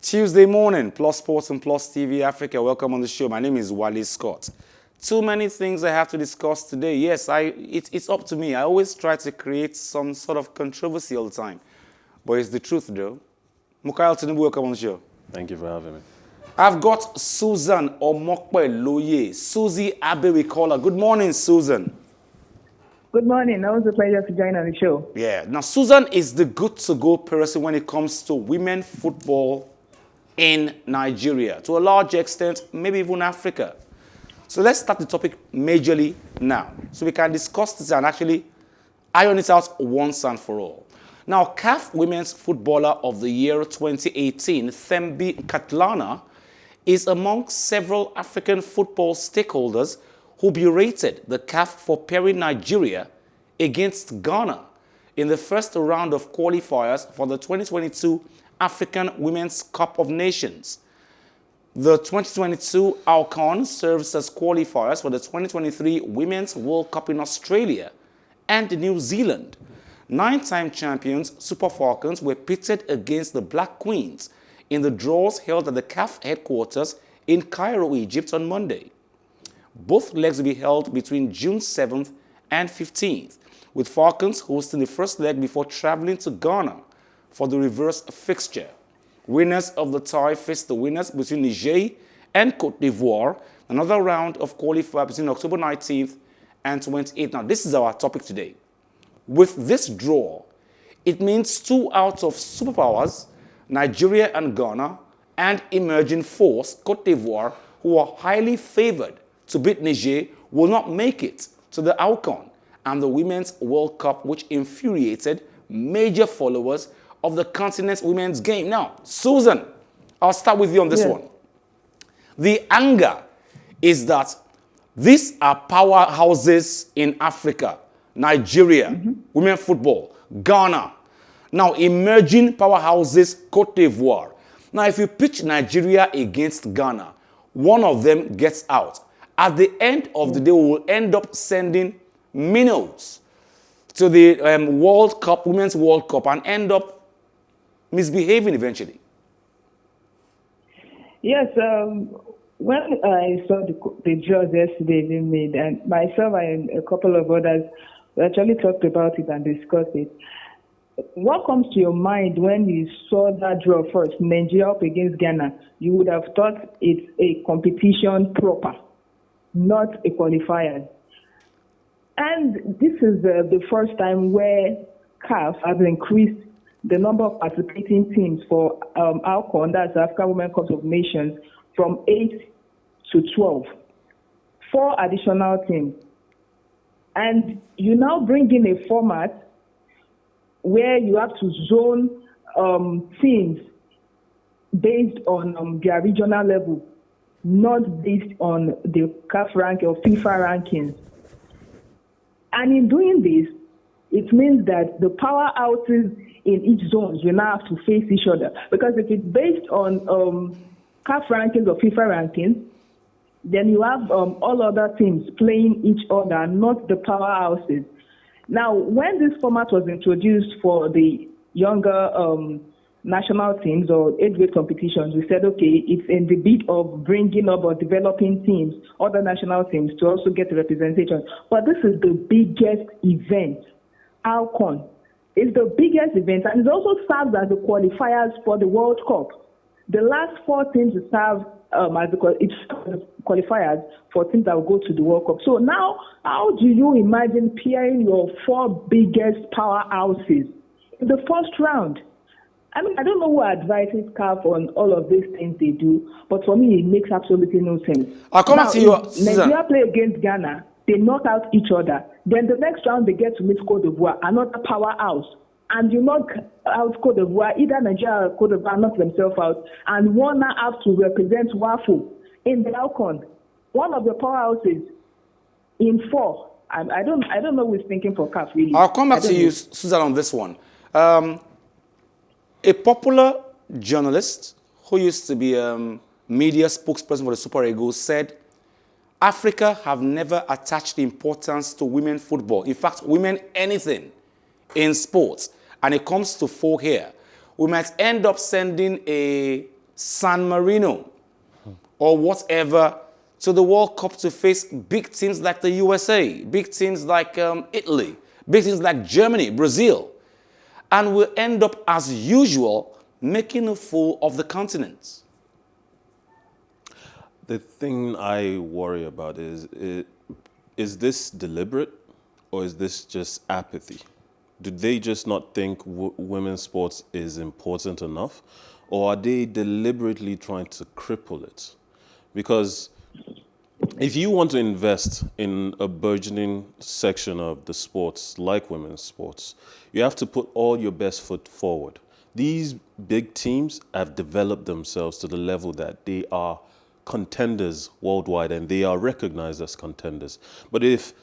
Tuesday morning, Plus Sports and Plus TV Africa. Welcome on the show. My name is Wally Scott. Too many things I have to discuss today. Yes, it's up to me. I always try to create some sort of controversy all the time. But it's the truth, though. Mukhail, Tinubu, welcome on the show. Thank you for having me. I've got Susan Omopeloye. Susie Abe, we call her. Good morning, Susan. Good morning. Always a pleasure to join on the show. Yeah. Now, Susan is the good-to-go person when it comes to women football in Nigeria. To a large extent, maybe even Africa. So let's start the topic majorly now. So we can discuss this and actually iron it out once and for all. Now, CAF Women's Footballer of the Year 2018, Thembi Catalans, is among several African football stakeholders who berated the CAF for pairing Nigeria against Ghana in the first round of qualifiers for the 2022 African Women's Cup of Nations. The 2022 AWCON serves as qualifiers for the 2023 Women's World Cup in Australia and New Zealand. 9-time champions Super Falcons were pitted against the Black Queens in the draws held at the CAF headquarters in Cairo, Egypt on Monday. Both legs will be held between June 7th and 15th, with Falcons hosting the first leg before traveling to Ghana for the reverse fixture. Winners of the tie face the winners between Niger and Côte d'Ivoire, another round of qualifier between October 19th and 28th. Now, this is our topic today. With this draw, it means 2 out of superpowers, Nigeria and Ghana, and emerging force, Côte d'Ivoire, who are highly favored to beat Niger, will not make it to the AWCON and the Women's World Cup, which infuriated major followers of the continent's women's game. Now, Susan, I'll start with you on this one. The anger is that these are powerhouses in Africa. Nigeria, women football, Ghana. Now, emerging powerhouses, Côte d'Ivoire. Now, if you pitch Nigeria against Ghana, one of them gets out. At the end of the day, we will end up sending minnows to the World Cup, Women's World Cup, and end up misbehaving eventually. Yes, when I saw the draws yesterday being made, and myself and a couple of others actually talked about it and discussed it. What comes to your mind when you saw that draw first, Nigeria up against Ghana? You would have thought it's a competition proper, not a qualifier. And this is the first time where CAF has increased the number of participating teams for AWCON, that's African Women Cup of Nations, from 8 to 12. 4 additional teams. And you now bring in a format where you have to zone teams based on their regional level, not based on the CAF rank or FIFA rankings. And in doing this, it means that the powerhouses in each zone will now have to face each other. Because if it's based on CAF rankings or FIFA rankings, then you have all other teams playing each other, not the powerhouses. Now, when this format was introduced for the younger national teams or age-weight competitions, we said, okay, it's in the bid of bringing up or developing teams, other national teams, to also get representation. But this is the biggest event. AWCON is the biggest event, and it also serves as the qualifiers for the World Cup. The last 4 teams to serve as the qualifiers for teams that will go to the World Cup. So now, how do you imagine pairing your 4 biggest powerhouses in the first round? I mean, I don't know who advises CAF on all of these things they do, but for me, it makes absolutely no sense. I'll come back to you, Susan. Nigeria play against Ghana, they knock out each other. Then the next round, they get to meet Côte d'Ivoire, another powerhouse. And you knock out Côte d'Ivoire, either Nigeria or Côte d'Ivoire knock themselves out, and one now have to represent WAFU in the AWCON. One of the powerhouses in 4. I don't know who's thinking for CAF, really. I'll come back to you, Susan, on this one. A popular journalist who used to be media spokesperson for the Super Eagles said, Africa have never attached importance to women football. In fact, women anything in sports. And it comes to 4 here. We might end up sending a San Marino, or whatever, to the World Cup to face big teams like the USA, big teams like Italy, big teams like Germany, Brazil, and we'll end up, as usual, making a fool of the continent. The thing I worry about is this deliberate or is this just apathy? Do they just not think women's sports is important enough, or are they deliberately trying to cripple it? Because if you want to invest in a burgeoning section of the sports, like women's sports, you have to put all your best foot forward. These big teams have developed themselves to the level that they are contenders worldwide and they are recognized as contenders. But if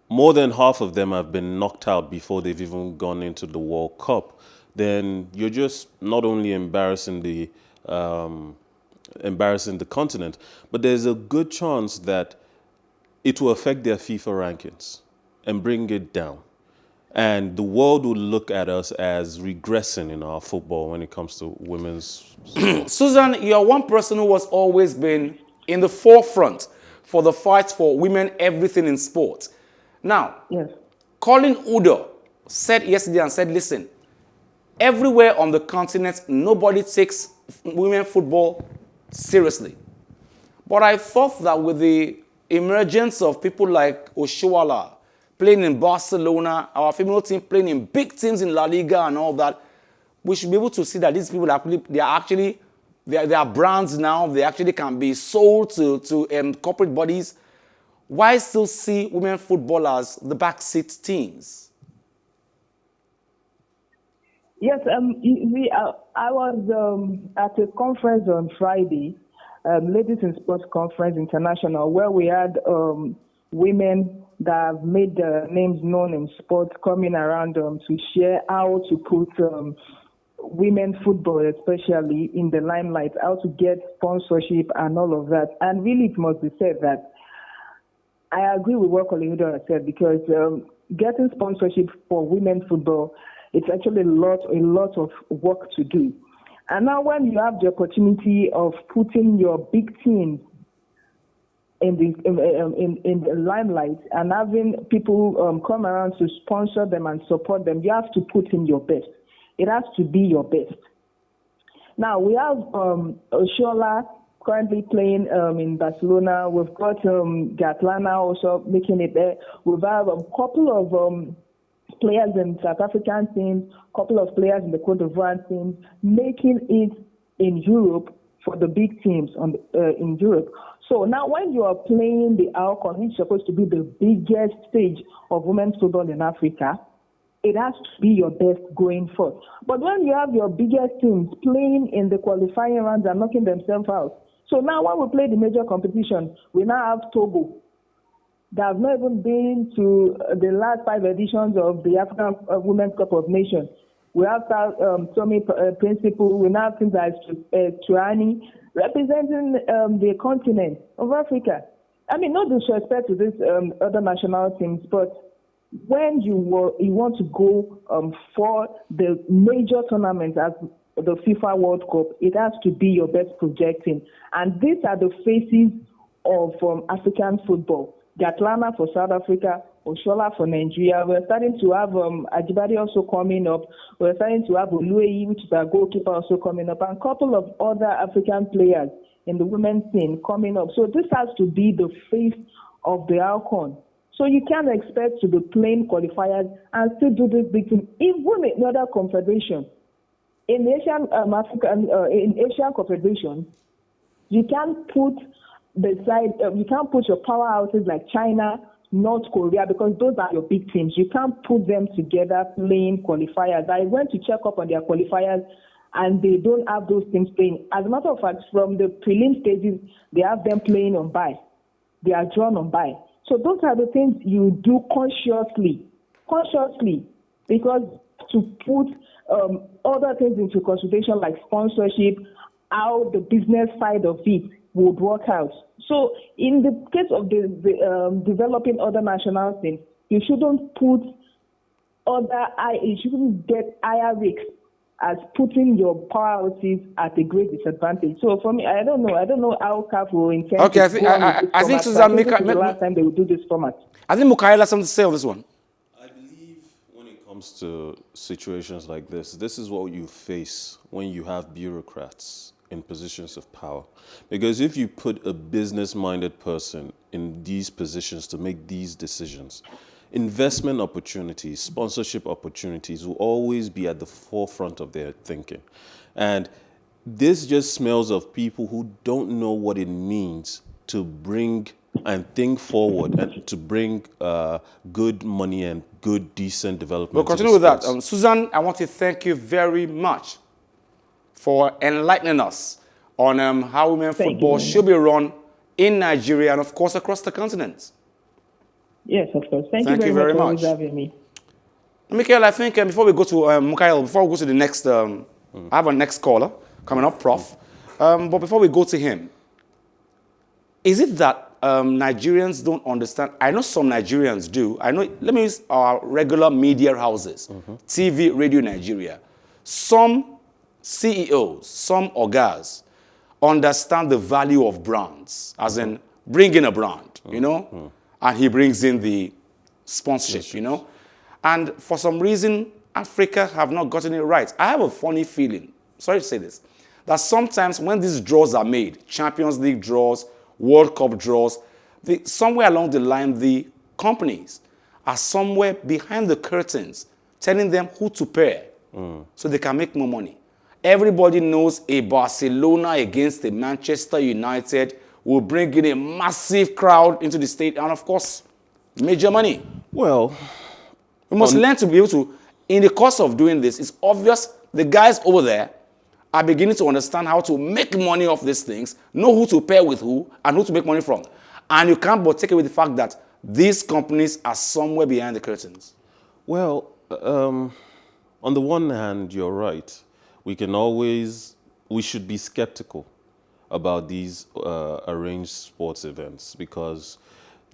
more than half of them have been knocked out before they've even gone into the World Cup, then you're just not only embarrassing the continent, but there's a good chance that it will affect their FIFA rankings and bring it down. And the world will look at us as regressing in our football when it comes to women's sport. Susan, you're one person who has always been in the forefront for the fight for women everything in sport. Now, Yes. Colin Udo said yesterday and said, listen, everywhere on the continent, nobody takes women football seriously. But I thought that with the emergence of people like Oshoala playing in Barcelona, our female team playing in big teams in La Liga and all that, we should be able to see that these people they are brands now. They actually can be sold to corporate bodies. Why still see women footballers the backseat teams? Yes, I was at a conference on Friday, Ladies in Sports Conference International, where we had women that have made their names known in sports coming around to share how to put women football, especially in the limelight, how to get sponsorship and all of that. And really, it must be said that I agree with what Colin Udo said, because getting sponsorship for women football, it's actually a lot of work to do. And now when you have the opportunity of putting your big teams in the limelight and having people come around to sponsor them and support them, you have to put in your best. It has to be your best. Now, we have Oshoala currently playing in Barcelona. We've got Catalans also making it there. We've have a couple of players in South African teams, a couple of players in the Cote d'Ivoire teams, making it in Europe for the big teams in Europe. So now when you are playing the AWCON, which is supposed to be the biggest stage of women's football in Africa, it has to be your best going forth. But when you have your biggest teams playing in the qualifying rounds and knocking themselves out, so now when we play the major competition, we now have Togo that have not even been to the last 5 editions of the African Women's Cup of Nations. We have Tommy Principal, we now have things like Tuani representing the continent of Africa. I mean, no disrespect to these other national teams, but when you want to go for the major tournaments as the FIFA World Cup, it has to be your best projecting. And these are the faces of African football. Gatlana for South Africa, Oshoala for Nigeria. We're starting to have Ajibade also coming up. We're starting to have Olueyi, which is our goalkeeper, also coming up, and a couple of other African players in the women's team coming up. So this has to be the face of the AWCON. So you can't expect to be playing qualifiers and still do this big thing. Even in other confederations, in Asian confederation, you can't put you can't put your powerhouses like China, North Korea, because those are your big teams. You can't put them together playing qualifiers. I went to check up on their qualifiers, and they don't have those teams playing. As a matter of fact, from the prelim stages, they have them playing on bye. They are drawn on bye. So those are the things you do consciously, because to put other things into consideration like sponsorship, how the business side of it would work out. So in the case of the developing other national teams, you shouldn't get higher risks as putting your powerhouses at a great disadvantage. So for me, I don't know how CAF will intend Okay, to go on with this I think format. Susan, I think this is the last time they will do this format. I think Mukhail has something to say on this one. I believe when it comes to situations like this is what you face when you have bureaucrats in positions of power. Because if you put a business-minded person in these positions to make these decisions, investment opportunities, sponsorship opportunities will always be at the forefront of their thinking. And this just smells of people who don't know what it means to bring and think forward and to bring good money and good, decent development. We'll continue with that. Susan, I want to thank you very much for enlightening us on how women football should be run in Nigeria and, of course, across the continent. Yes, of course. Thank you very much for having me. Mukhail, I think before we go to Mukhail, before we go to the next, I have a next caller coming up, Prof. But before we go to him, is it that Nigerians don't understand? I know some Nigerians do. I know. Let me use our regular media houses, TV, Radio Nigeria. Some CEOs, some ogas, understand the value of brands, as in bring in a brand, you know, and he brings in the sponsorship, you know. And for some reason, Africa have not gotten it right. I have a funny feeling, sorry to say this, that sometimes when these draws are made, Champions League draws, World Cup draws, somewhere along the line, the companies are somewhere behind the curtains telling them who to pair so they can make more money. Everybody knows a Barcelona against a Manchester United will bring in a massive crowd into the stadium and, of course, major money. Well, we must learn to be able to, in the course of doing this, it's obvious the guys over there are beginning to understand how to make money off these things, know who to pair with who, and who to make money from. And you can't but take away the fact that these companies are somewhere behind the curtains. Well, on the one hand, you're right. We should be skeptical about these arranged sports events because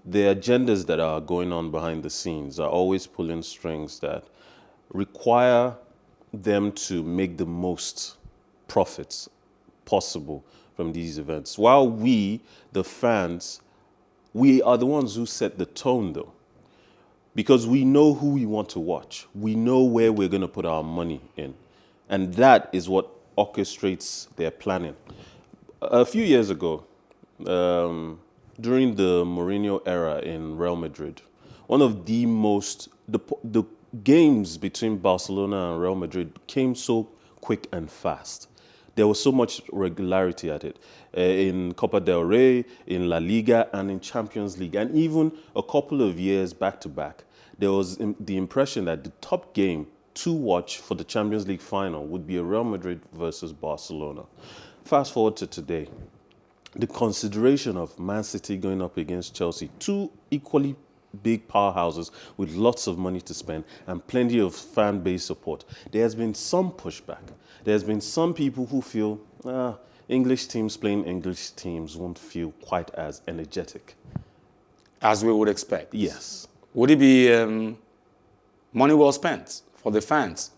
the agendas that are going on behind the scenes are always pulling strings that require them to make the most profits possible from these events. While we, the fans, we are the ones who set the tone though. Because we know who we want to watch. We know where we're going to put our money in. And that is what orchestrates their planning. A few years ago, during the Mourinho era in Real Madrid, one of the games between Barcelona and Real Madrid came so quick and fast. There was so much regularity at it. In Copa del Rey, in La Liga, and in Champions League. And even a couple of years back to back, there was the impression that the top game to watch for the Champions League final would be a Real Madrid versus Barcelona. Fast forward to today. The consideration of Man City going up against Chelsea, two equally big powerhouses with lots of money to spend and plenty of fan base support. There has been some pushback. There's been some people who feel English teams playing English teams won't feel quite as energetic. As we would expect. Yes. Would it be money well spent for the fans?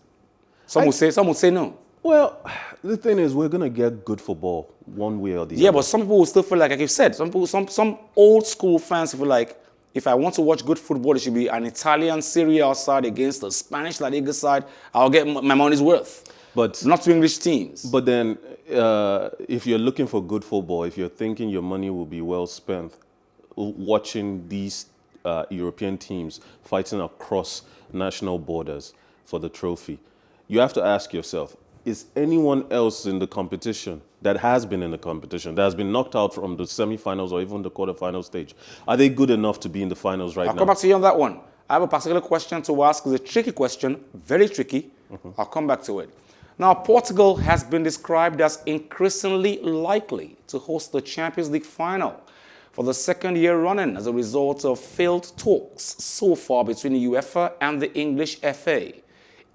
Some would say no. Well, the thing is, we're going to get good football one way or the other. Yeah, but some people will still feel like you said, some old school fans feel like, if I want to watch good football, it should be an Italian Serie A side against a Spanish La Liga side. I'll get my money's worth. But not to English teams. But then, if you're looking for good football, if you're thinking your money will be well spent watching these European teams fighting across national borders for the trophy, you have to ask yourself, is anyone else in the competition that has been in the competition, that has been knocked out from the semifinals or even the quarterfinal stage, are they good enough to be in the finals right now? I'll come back to you on that one. I have a particular question to ask. It's a tricky question, very tricky. I'll come back to it. Now, Portugal has been described as increasingly likely to host the Champions League final for the second year running as a result of failed talks so far between the UEFA and the English FA.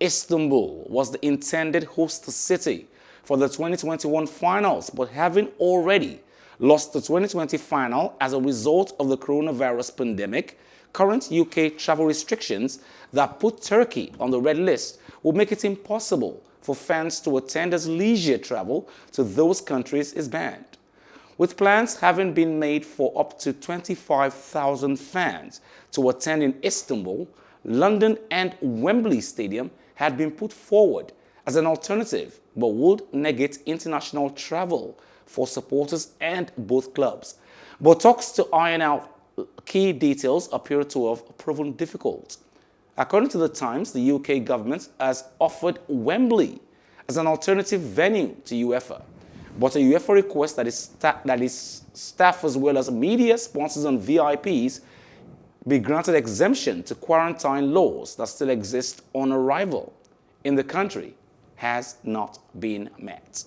Istanbul was the intended host city for the 2021 finals, but having already lost the 2020 final as a result of the coronavirus pandemic, current UK travel restrictions that put Turkey on the red list will make it impossible for fans to attend as leisure travel to those countries is banned. With plans having been made for up to 25,000 fans to attend in Istanbul, London and Wembley Stadium had been put forward as an alternative, but would negate international travel for supporters and both clubs. But talks to iron out key details appear to have proven difficult. According to the Times, the UK government has offered Wembley as an alternative venue to UEFA. But a UEFA request that its staff as well as media, sponsors and VIPs be granted exemption to quarantine laws that still exist on arrival in the country has not been met.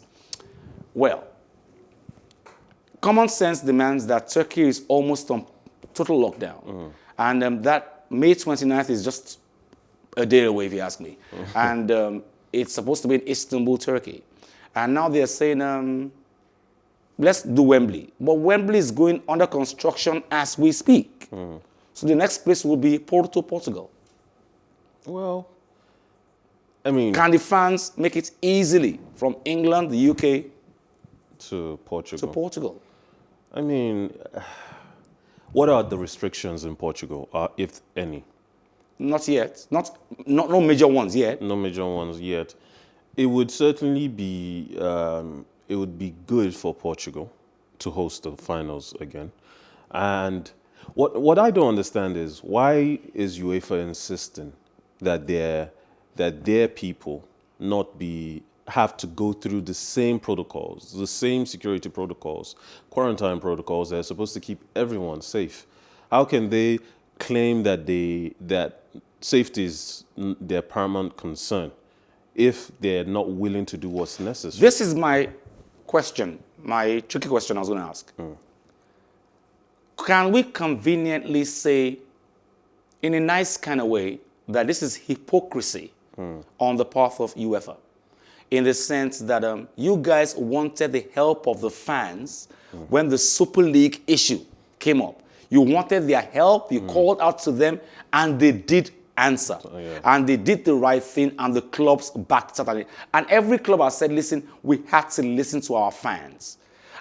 Well, common sense demands that Turkey is almost on total lockdown. And that May 29th is just a day away, if you ask me. And it's supposed to be in Istanbul, Turkey. And now they're saying, let's do Wembley. But Wembley is going under construction as we speak. So the next place will be Portugal. Well, I mean... Can the fans make it easily from England, the UK, to Portugal? I mean, what are the restrictions in Portugal, if any? Not yet. No major ones yet. No major ones yet. It would certainly be, it would be good for Portugal to host the finals again. And what I don't understand is, why is UEFA insisting that their people have to go through the same protocols, the same security protocols, quarantine protocols that are supposed to keep everyone safe? How can they claim that safety is their paramount concern if they're not willing to do what's necessary? This is my question, my tricky question I was going to ask. Can we conveniently say, in a nice kind of way, that this is hypocrisy on the part of UEFA? In the sense that you guys wanted the help of the fans when the Super League issue came up. You wanted their help, you called out to them, and they did answer. And they did the right thing, and the clubs backed up on it. And every club has said, listen, we had to listen to our fans.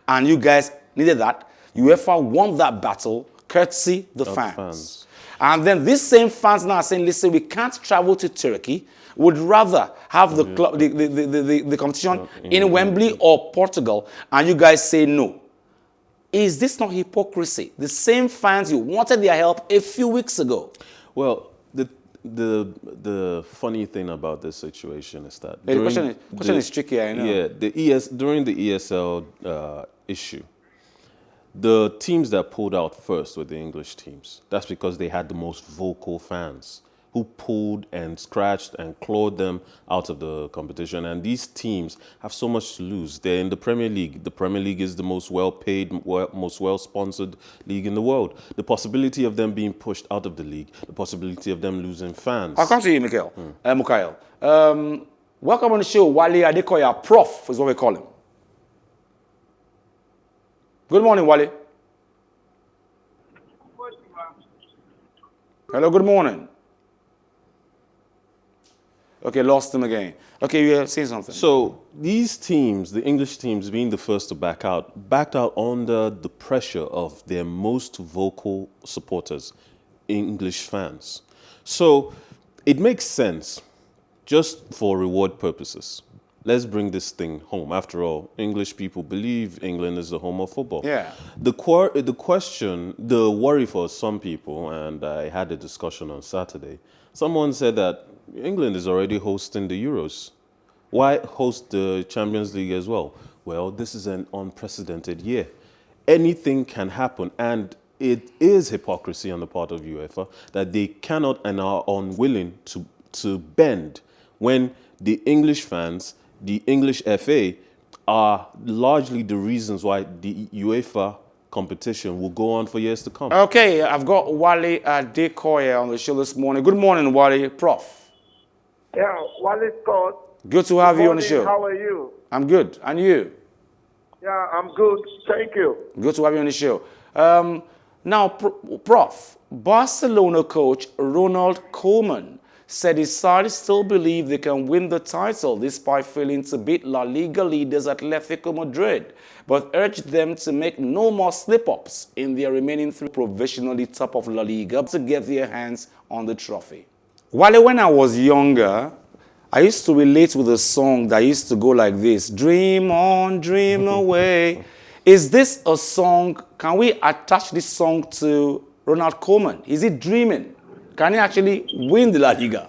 And you guys needed that. UEFA won that battle, courtesy the fans. And then these same fans now are saying, listen, we can't travel to Turkey. Would rather have the club, the competition in Wembley or Portugal. And you guys say no. Is this not hypocrisy? The same fans, you wanted their help a few weeks ago. Well, the funny thing about this situation is that... The question is tricky, I know. Yeah, during the ESL issue, the teams that pulled out first were the English teams. That's because they had the most vocal fans who pulled and scratched and clawed them out of the competition. And these teams have so much to lose. They're in the Premier League. The Premier League is the most well-paid, most well-sponsored league in the world. The possibility of them being pushed out of the league, the possibility of them losing fans. I'll come to you, Mukhail. Welcome on the show, Wale Adekoya, Prof, is what we call him. Good morning, Wale. Hello, good morning. Okay, lost him again. Okay, you were saying something. So these teams, the English teams being the first to backed out under the pressure of their most vocal supporters, English fans. So it makes sense, just for reward purposes. Let's bring this thing home. After all, English people believe England is the home of football. Yeah. The question, the worry for some people, and I had a discussion on Saturday, someone said that England is already hosting the Euros. Why host the Champions League as well? Well, this is an unprecedented year. Anything can happen, and it is hypocrisy on the part of UEFA that they cannot and are unwilling to bend when the English fans, the English FA, are largely the reasons why the UEFA competition will go on for years to come. Okay, I've got Wale Adekoya on the show this morning. Good morning, Wale, Prof. Yeah, Wale Scott. Good to have you on the show. How are you? I'm good. And you? Yeah, I'm good. Thank you. Good to have you on the show. Now, Prof, Barcelona coach Ronald Koeman said his side still believe they can win the title despite failing to beat La Liga leaders Atletico Madrid, but urged them to make no more slip-ups in their remaining 3 provisionally top of La Liga to get their hands on the trophy. While when I was younger, I used to relate with a song that used to go like this: dream on, dream away. Is this a song, can we attach this song to Ronald Koeman? Is he dreaming? Can he actually win the La Liga?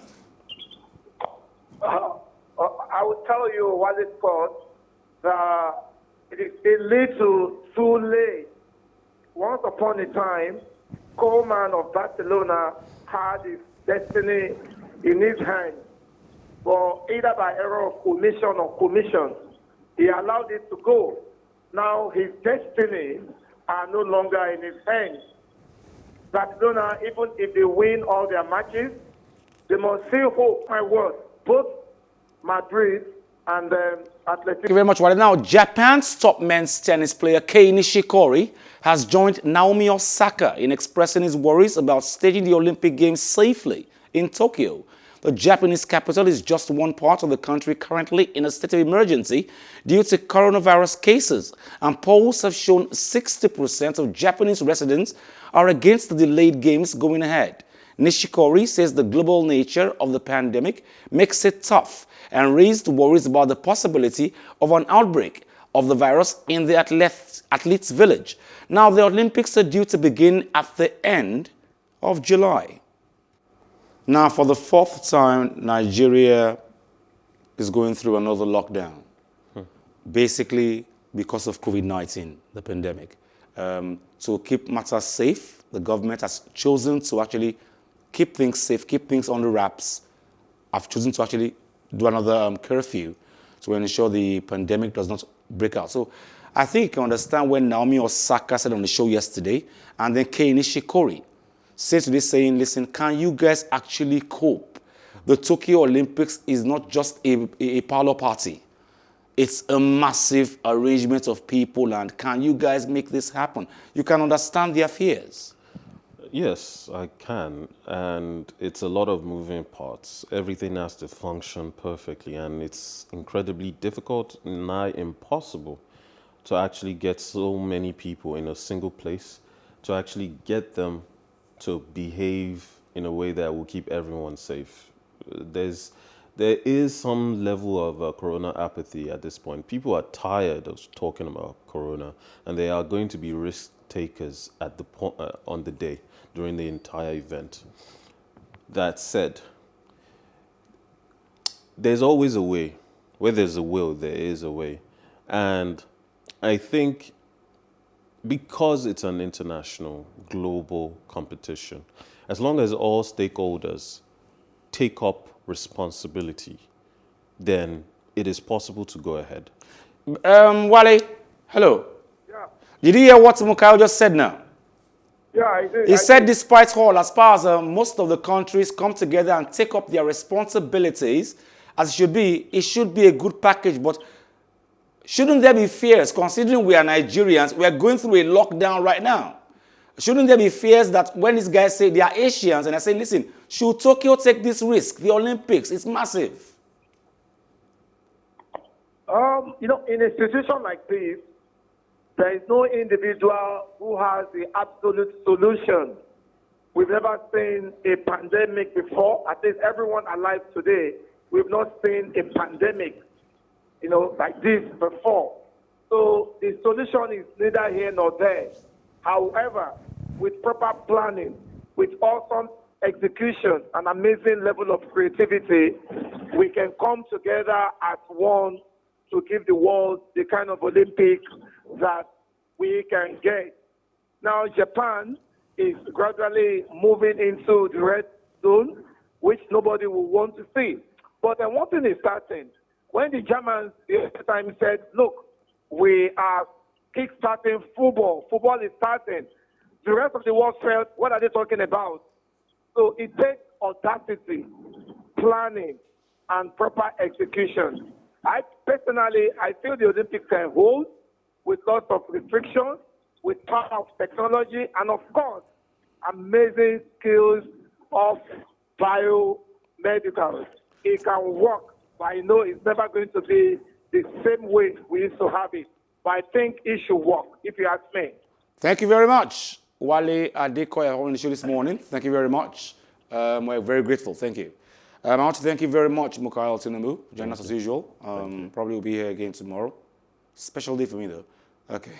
I will tell you what it's called. It is a little too late. Once upon a time, Koeman of Barcelona had his destiny in his hands. But either by error of omission or commission, he allowed it to go. Now his destiny are no longer in his hands. Barcelona, even if they win all their matches, they must still hope, my word, both Madrid and Atletico. Thank you very much. Right now, Japan's top men's tennis player Kei Nishikori has joined Naomi Osaka in expressing his worries about staging the Olympic Games safely in Tokyo. The Japanese capital is just one part of the country currently in a state of emergency due to coronavirus cases, and polls have shown 60% of Japanese residents are against the delayed games going ahead. Nishikori says the global nature of the pandemic makes it tough and raised worries about the possibility of an outbreak of the virus in the athletes' village. Now, the Olympics are due to begin at the end of July. Now, for the 4th time, Nigeria is going through another lockdown, basically because of COVID-19, the pandemic. To keep matters safe, the government has chosen to actually keep things safe, keep things under wraps. I've chosen to actually do another curfew to ensure the pandemic does not break out. So I think you can understand when Naomi Osaka said on the show yesterday, and then Kei Nishikori said today saying, listen, can you guys actually cope? The Tokyo Olympics is not just a parlor party. It's a massive arrangement of people, and can you guys make this happen? You can understand their fears. Yes, I can. And it's a lot of moving parts. Everything has to function perfectly, and it's incredibly difficult, nigh impossible, to actually get so many people in a single place, to actually get them to behave in a way that will keep everyone safe. There is some level of corona apathy at this point. People are tired of talking about corona, and they are going to be risk takers at the on the day during the entire event. That said, there's always a way. Where there's a will, there is a way. And I think because it's an international, global competition, as long as all stakeholders take up responsibility, then it is possible to go ahead. Wale, hello. Yeah, Did you hear what Mukhail just said now? yeah, I did. He said despite all, as far as most of the countries come together and take up their responsibilities, as it should be a good package, but shouldn't there be fears, considering we are Nigerians, we are going through a lockdown right now? Shouldn't there be fears that when these guys say they are Asians and I say, listen, should Tokyo take this risk? The Olympics, it's massive. In a situation like this, there is no individual who has the absolute solution. We've never seen a pandemic before. At least everyone alive today, we've not seen a pandemic, like this before. So the solution is neither here nor there. However, with proper planning, with awesome execution, and amazing level of creativity, we can come together as one to give the world the kind of Olympics that we can get. Now, Japan is gradually moving into the red zone, which nobody will want to see. But one thing is certain. When the Germans the other time said, look, we are kick-starting football is starting, the rest of the world felt, what are they talking about? So it takes audacity, planning, and proper execution. I feel the Olympics can hold with lots of restrictions, with power of technology, and of course, amazing skills of biomedicine. medicals. It can work, but I know it's never going to be the same way we used to have it. But I think it should work, if you ask me. Thank you very much, Wale Adekoya, on the show this morning. Thank you very much. We're very grateful. Thank you. I want to thank you very much, Mukhail Tinubu. Join us as usual. Probably will be here again tomorrow. Special day for me, though. Okay.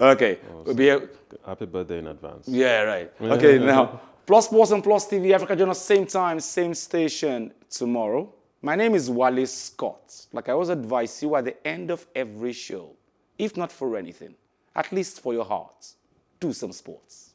Okay. We'll be here. Happy birthday in advance. Yeah, right. Okay, now, Plus Sports and Plus TV Africa join us same time, same station tomorrow. My name is Wale Scott. Like I always advise you at the end of every show, if not for anything, at least for your heart, do some sports.